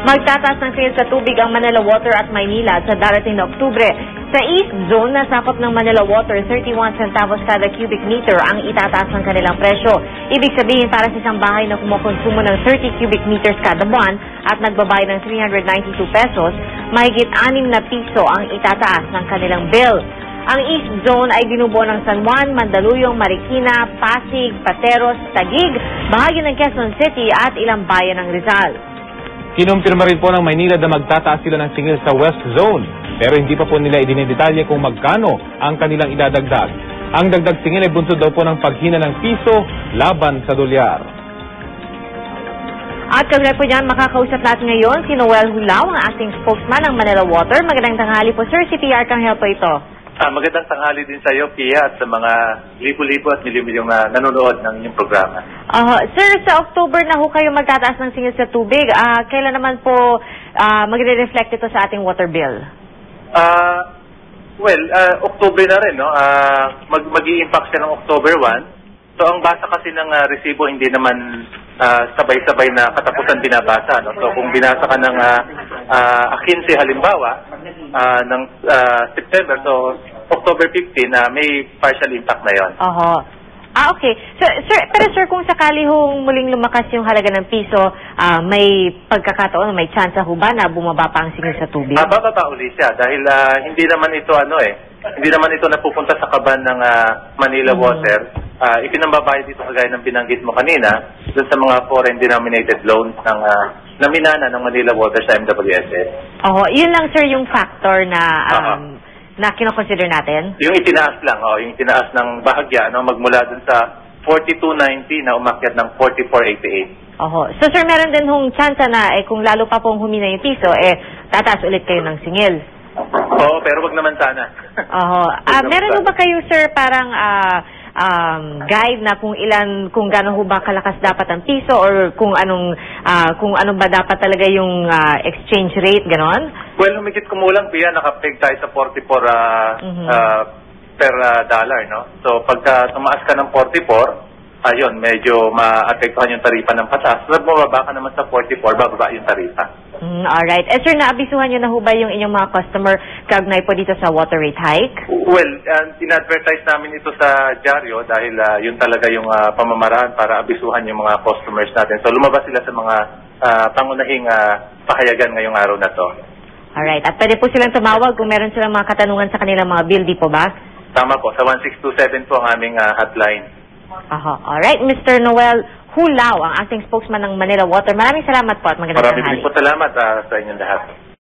Magtataas ng singil sa tubig ang Manila Water at Maynila sa darating na Oktubre. Sa East Zone, nasakop ng Manila Water, 31 centavos kada cubic meter ang itataas ng kanilang presyo. Ibig sabihin, para sa isang bahay na kumukonsumo ng 30 cubic meters kada buwan at nagbabayad ng 392 pesos, mahigit 6 na piso ang itataas ng kanilang bill. Ang East Zone ay binubuo ng San Juan, Mandaluyong, Marikina, Pasig, Pateros, Taguig, bahagi ng Quezon City at ilang bayan ng Rizal. Kinumpirma rin po ng Maynila na magtataas sila ng singil sa West Zone, pero hindi pa po nila idinidetalye kung magkano ang kanilang idadagdag. Ang dagdag singil ay bunsod daw po ng paghina ng piso laban sa dolyar. At kaugnay po dyan, makakausap natin ngayon si Noel Hulao, ang acting spokesman ng Manila Water. Magandang tanghali po, sir. Si PR Arcangel po ito. Magandang tanghali din sa iyo, Pia, at sa mga libo-libo at milyon-milyong nanonood ng inyong programa. Sir, sa October na ho kayo magtataas ng singil sa tubig. Kailan naman po magre-reflect ito sa ating water bill? October na rin, no? Mag-i-impact siya ng October 1. So, ang basa kasi ng resibo, hindi naman sabay-sabay na katapusan binabasa, no? So, kung binasa ka ng 15 halimbawa, ng September, so October 15, may partial impact na yon. Okay. So, sir, kung sakali hong muling lumakas yung halaga ng piso, may pagkakataon, may chance ho ba na bumaba pa ang singil sa tubig? Bababa uli siya dahil hindi naman ito hindi naman ito napupunta sa kaban ng Manila Water. Ipinambabayad dito kagaya ng binanggit mo kanina dun sa mga foreign denominated loans ng naminana ng Manila Water sa MWSS. Yun lang, sir, yung factor na na kinoconsider natin? Yung itinaas lang, yung itinaas ng bahagya, magmula dun sa 42.90 na umakyat ng 44.88. So, sir, meron din hong chance na kung lalo pa pong humina yung piso, tataas ulit kayo ng singil. Oo, pero wag naman sana. Meron ho ba kayo, sir, parang guide na kung gaano ho ba kalakas dapat ang piso or kung anong ba dapat talaga yung exchange rate, ganon? Well, humigit kumulang, Pia, nakapeg tayo sa 44 per dollar, no? So, pagka tumaas ka ng 44, ayun, medyo maapektuhan yung taripa ng patas. Pag bumaba ka naman sa 44, bababa yung taripa. Alright. Sir, naabisuhan nyo na ho ba yung inyong mga customer kaugnay po dito sa water rate hike? Well, in-advertise namin ito sa dyaryo dahil yun talaga yung pamamaraan para abisuhan yung mga customers natin. So, lumabas sila sa mga pangunahing pahayagan ngayong araw na to. Alright. At pwede po silang tumawag kung meron silang mga katanungan sa kanilang mga bill, di po ba? Tama po. Sa 1627 po ang aming hotline. Alright. Mr. Noel Hulao, ang acting spokesman ng Manila Water. Maraming salamat po at magandang tanghali. Maraming po salamat sa inyong lahat.